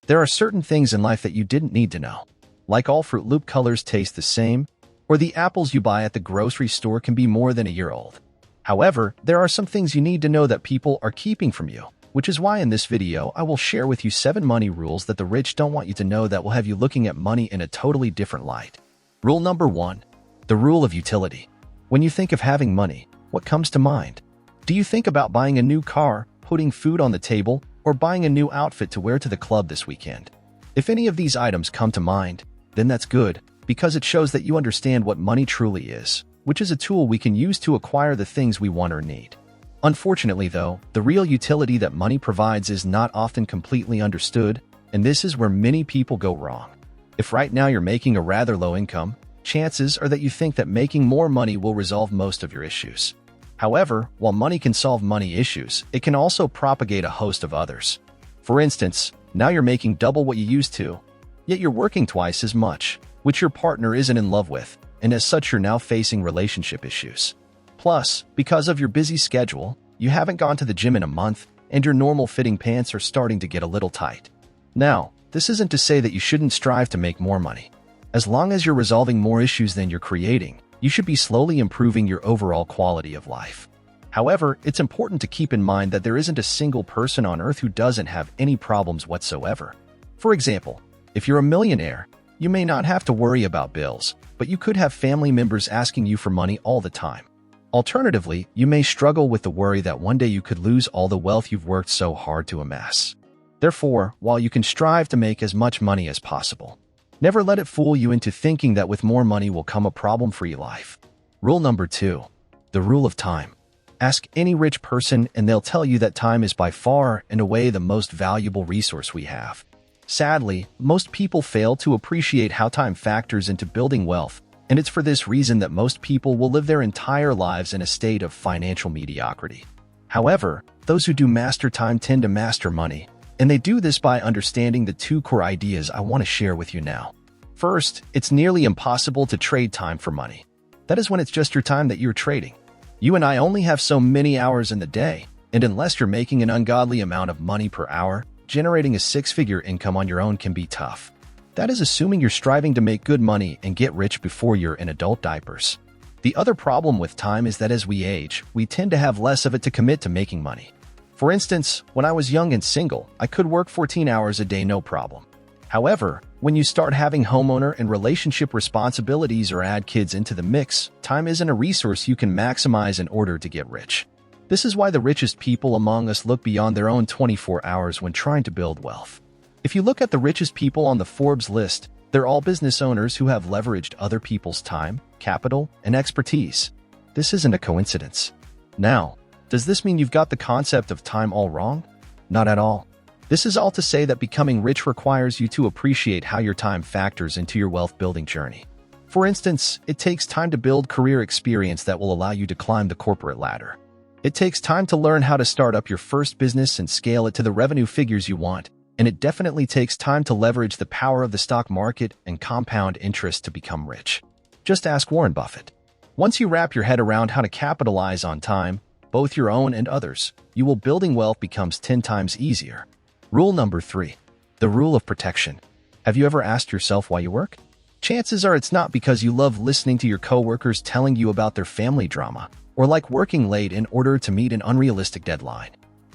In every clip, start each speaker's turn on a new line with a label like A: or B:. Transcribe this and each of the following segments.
A: There are certain things in life that you didn't need to know. Like all Fruit Loop colors taste the same, or the apples you buy at the grocery store can be more than a year old. However, there are some things you need to know that people are keeping from you, which is why in this video I will share with you 7 money rules that the rich don't want you to know that will have you looking at money in a totally different light. Rule number 1. The rule of utility. When you think of having money, what comes to mind? Do you think about buying a new car, putting food on the table, or buying a new outfit to wear to the club this weekend? If any of these items come to mind, then that's good, because it shows that you understand what money truly is, which is a tool we can use to acquire the things we want or need. Unfortunately, though, the real utility that money provides is not often completely understood, and this is where many people go wrong. If right now you're making a rather low income, chances are that you think that making more money will resolve most of your issues. However, while money can solve money issues, it can also propagate a host of others. For instance, now you're making double what you used to, yet you're working twice as much, which your partner isn't in love with, and as such you're now facing relationship issues. Plus, because of your busy schedule, you haven't gone to the gym in a month, and your normal fitting pants are starting to get a little tight. Now, this isn't to say that you shouldn't strive to make more money. As long as you're resolving more issues than you're creating, you should be slowly improving your overall quality of life. However, it's important to keep in mind that there isn't a single person on earth who doesn't have any problems whatsoever. For example, if you're a millionaire, you may not have to worry about bills, but you could have family members asking you for money all the time. Alternatively, you may struggle with the worry that one day you could lose all the wealth you've worked so hard to amass. Therefore, while you can strive to make as much money as possible, never let it fool you into thinking that with more money will come a problem-free life. Rule number 2. The rule of time. Ask any rich person and they'll tell you that time is by far and away the most valuable resource we have. Sadly, most people fail to appreciate how time factors into building wealth, and it's for this reason that most people will live their entire lives in a state of financial mediocrity. However, those who do master time tend to master money, and they do this by understanding the 2 core ideas I want to share with you now. First, it's nearly impossible to trade time for money. That is when it's just your time that you're trading. You and I only have so many hours in the day, and unless you're making an ungodly amount of money per hour, generating a 6-figure income on your own can be tough. That is assuming you're striving to make good money and get rich before you're in adult diapers. The other problem with time is that as we age, we tend to have less of it to commit to making money. For instance, when I was young and single, I could work 14 hours a day no problem. However, when you start having homeowner and relationship responsibilities or add kids into the mix, time isn't a resource you can maximize in order to get rich. This is why the richest people among us look beyond their own 24 hours when trying to build wealth. If you look at the richest people on the Forbes list, they're all business owners who have leveraged other people's time, capital, and expertise. This isn't a coincidence. Now, does this mean you've got the concept of time all wrong? Not at all. This is all to say that becoming rich requires you to appreciate how your time factors into your wealth-building journey. For instance, it takes time to build career experience that will allow you to climb the corporate ladder. It takes time to learn how to start up your first business and scale it to the revenue figures you want, and it definitely takes time to leverage the power of the stock market and compound interest to become rich. Just ask Warren Buffett. Once you wrap your head around how to capitalize on time, both your own and others, building wealth becomes 10 times easier. Rule number 3. The rule of protection. Have you ever asked yourself why you work? Chances are it's not because you love listening to your coworkers telling you about their family drama, or like working late in order to meet an unrealistic deadline.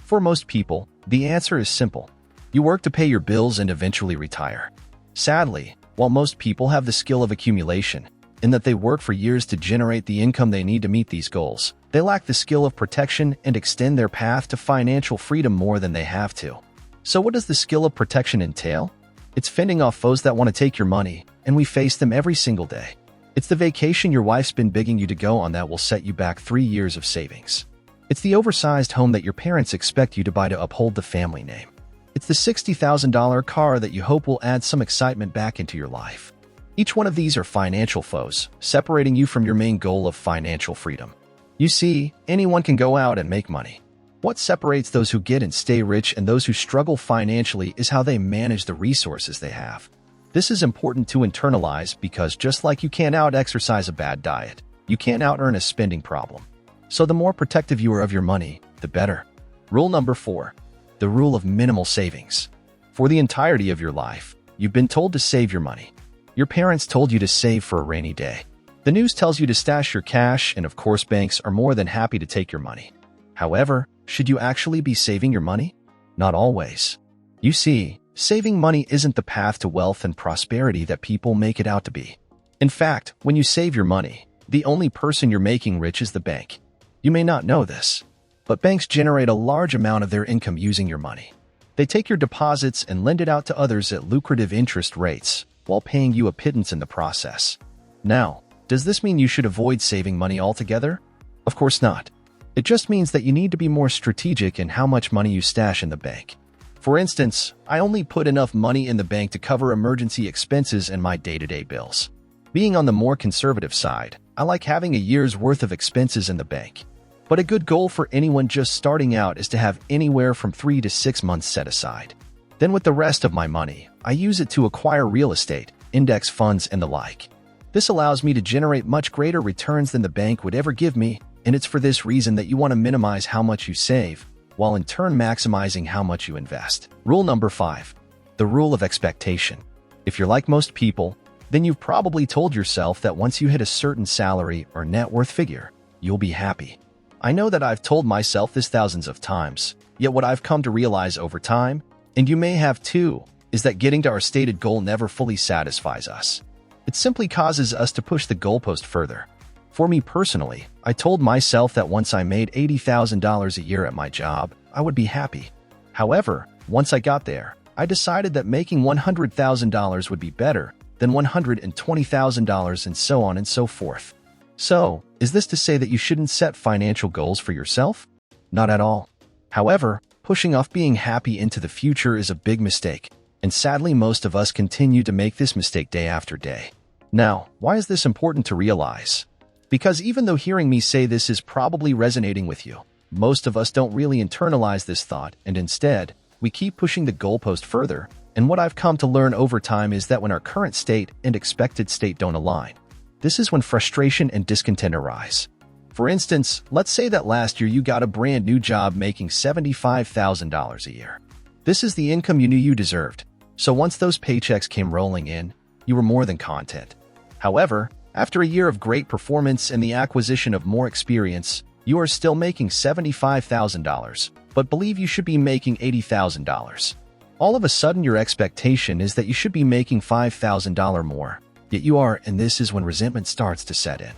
A: For most people, the answer is simple. You work to pay your bills and eventually retire. Sadly, while most people have the skill of accumulation, in that they work for years to generate the income they need to meet these goals, they lack the skill of protection and extend their path to financial freedom more than they have to. So what does the skill of protection entail? It's fending off foes that want to take your money, and we face them every single day. It's the vacation your wife's been begging you to go on that will set you back 3 years of savings. It's the oversized home that your parents expect you to buy to uphold the family name. It's the $60,000 car that you hope will add some excitement back into your life. Each one of these are financial foes, separating you from your main goal of financial freedom. You see, anyone can go out and make money. What separates those who get and stay rich and those who struggle financially is how they manage the resources they have. This is important to internalize because just like you can't out-exercise a bad diet, you can't out-earn a spending problem. So the more protective you are of your money, the better. Rule number 4. The rule of minimal savings. For the entirety of your life, you've been told to save your money. Your parents told you to save for a rainy day. The news tells you to stash your cash, and of course banks are more than happy to take your money. However, should you actually be saving your money? Not always. You see, saving money isn't the path to wealth and prosperity that people make it out to be. In fact, when you save your money, the only person you're making rich is the bank. You may not know this, but banks generate a large amount of their income using your money. They take your deposits and lend it out to others at lucrative interest rates, while paying you a pittance in the process. Now, does this mean you should avoid saving money altogether? Of course not. It just means that you need to be more strategic in how much money you stash in the bank. For instance, I only put enough money in the bank to cover emergency expenses and my day-to-day bills. Being on the more conservative side, I like having a year's worth of expenses in the bank. But a good goal for anyone just starting out is to have anywhere from 3 to 6 months set aside. Then with the rest of my money, I use it to acquire real estate, index funds, and the like. This allows me to generate much greater returns than the bank would ever give me, and it's for this reason that you want to minimize how much you save, while in turn maximizing how much you invest. Rule number 5. The rule of expectation. If you're like most people, then you've probably told yourself that once you hit a certain salary or net worth figure, you'll be happy. I know that I've told myself this thousands of times, yet what I've come to realize over time, and you may have too, is that getting to our stated goal never fully satisfies us. It simply causes us to push the goalpost further. For me personally, I told myself that once I made $80,000 a year at my job, I would be happy. However, once I got there, I decided that making $100,000 would be better than $120,000 and so on and so forth. So, is this to say that you shouldn't set financial goals for yourself? Not at all. However, pushing off being happy into the future is a big mistake, and sadly most of us continue to make this mistake day after day. Now, why is this important to realize? Because even though hearing me say this is probably resonating with you, most of us don't really internalize this thought, and instead, we keep pushing the goalpost further, and what I've come to learn over time is that when our current state and expected state don't align, this is when frustration and discontent arise. For instance, let's say that last year you got a brand new job making $75,000 a year. This is the income you knew you deserved, so once those paychecks came rolling in, you were more than content. However, after a year of great performance and the acquisition of more experience, you are still making $75,000, but believe you should be making $80,000. All of a sudden your expectation is that you should be making $5,000 more, yet you are, and this is when resentment starts to set in.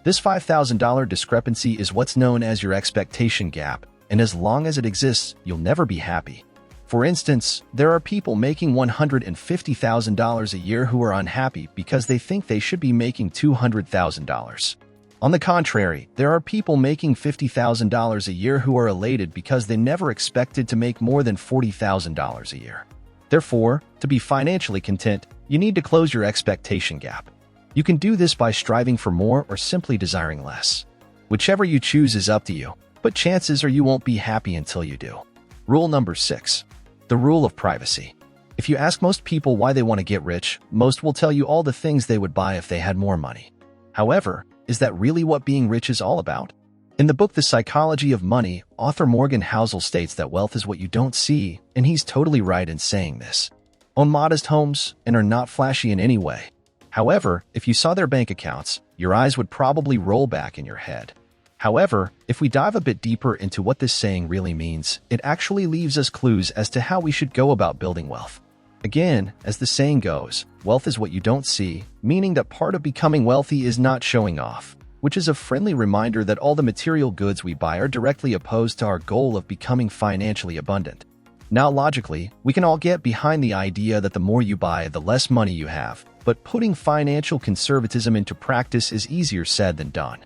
A: This $5,000 discrepancy is what's known as your expectation gap, and as long as it exists, you'll never be happy. For instance, there are people making $150,000 a year who are unhappy because they think they should be making $200,000. On the contrary, there are people making $50,000 a year who are elated because they never expected to make more than $40,000 a year. Therefore, to be financially content, you need to close your expectation gap. You can do this by striving for more or simply desiring less. Whichever you choose is up to you, but chances are you won't be happy until you do. Rule number 6. The rule of privacy. If you ask most people why they want to get rich, most will tell you all the things they would buy if they had more money. However, is that really what being rich is all about? In the book The Psychology of Money, author Morgan Housel states that wealth is what you don't see, and he's totally right in saying this. Own modest homes and are not flashy in any way. However, if you saw their bank accounts, your eyes would probably roll back in your head. However, if we dive a bit deeper into what this saying really means, it actually leaves us clues as to how we should go about building wealth. Again, as the saying goes, wealth is what you don't see, meaning that part of becoming wealthy is not showing off, which is a friendly reminder that all the material goods we buy are directly opposed to our goal of becoming financially abundant. Now logically, we can all get behind the idea that the more you buy, the less money you have, but putting financial conservatism into practice is easier said than done.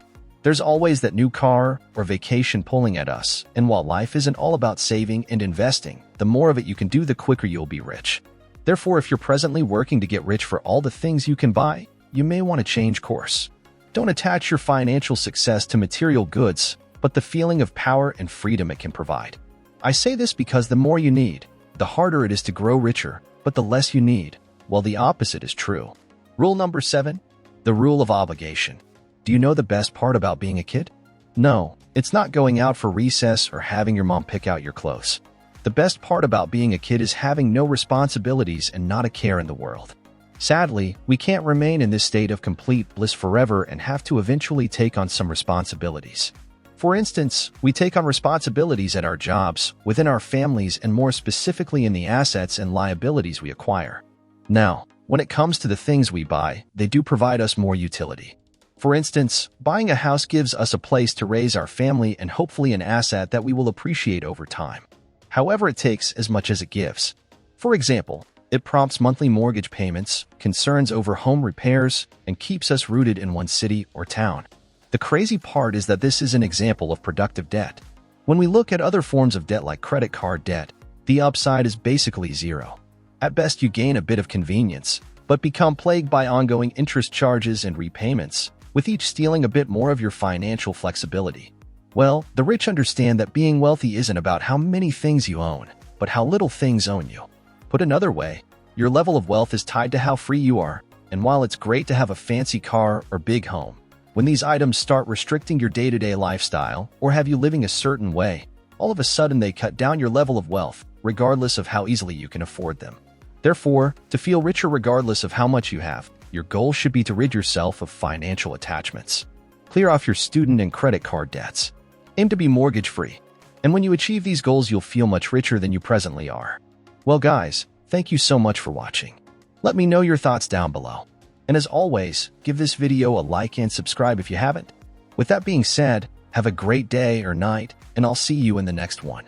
A: There's always that new car or vacation pulling at us, and while life isn't all about saving and investing, the more of it you can do, the quicker you'll be rich. Therefore, if you're presently working to get rich for all the things you can buy, you may want to change course. Don't attach your financial success to material goods, but the feeling of power and freedom it can provide. I say this because the more you need, the harder it is to grow richer, but the less you need, while the opposite is true. Rule number 7. The rule of obligation. Do you know the best part about being a kid? No, it's not going out for recess or having your mom pick out your clothes. The best part about being a kid is having no responsibilities and not a care in the world. Sadly, we can't remain in this state of complete bliss forever and have to eventually take on some responsibilities. For instance, we take on responsibilities at our jobs, within our families, and more specifically in the assets and liabilities we acquire. Now, when it comes to the things we buy, they do provide us more utility. For instance, buying a house gives us a place to raise our family and hopefully an asset that we will appreciate over time. However, it takes as much as it gives. For example, it prompts monthly mortgage payments, concerns over home repairs, and keeps us rooted in one city or town. The crazy part is that this is an example of productive debt. When we look at other forms of debt like credit card debt, the upside is basically zero. At best, you gain a bit of convenience, but become plagued by ongoing interest charges and repayments, with each stealing a bit more of your financial flexibility. Well, the rich understand that being wealthy isn't about how many things you own, but how little things own you. Put another way, your level of wealth is tied to how free you are, and while it's great to have a fancy car or big home, when these items start restricting your day-to-day lifestyle or have you living a certain way, all of a sudden they cut down your level of wealth, regardless of how easily you can afford them. Therefore, to feel richer regardless of how much you have, your goal should be to rid yourself of financial attachments. Clear off your student and credit card debts. Aim to be mortgage-free. And when you achieve these goals, you'll feel much richer than you presently are. Well guys, thank you so much for watching. Let me know your thoughts down below. And as always, give this video a like and subscribe if you haven't. With that being said, have a great day or night, and I'll see you in the next one.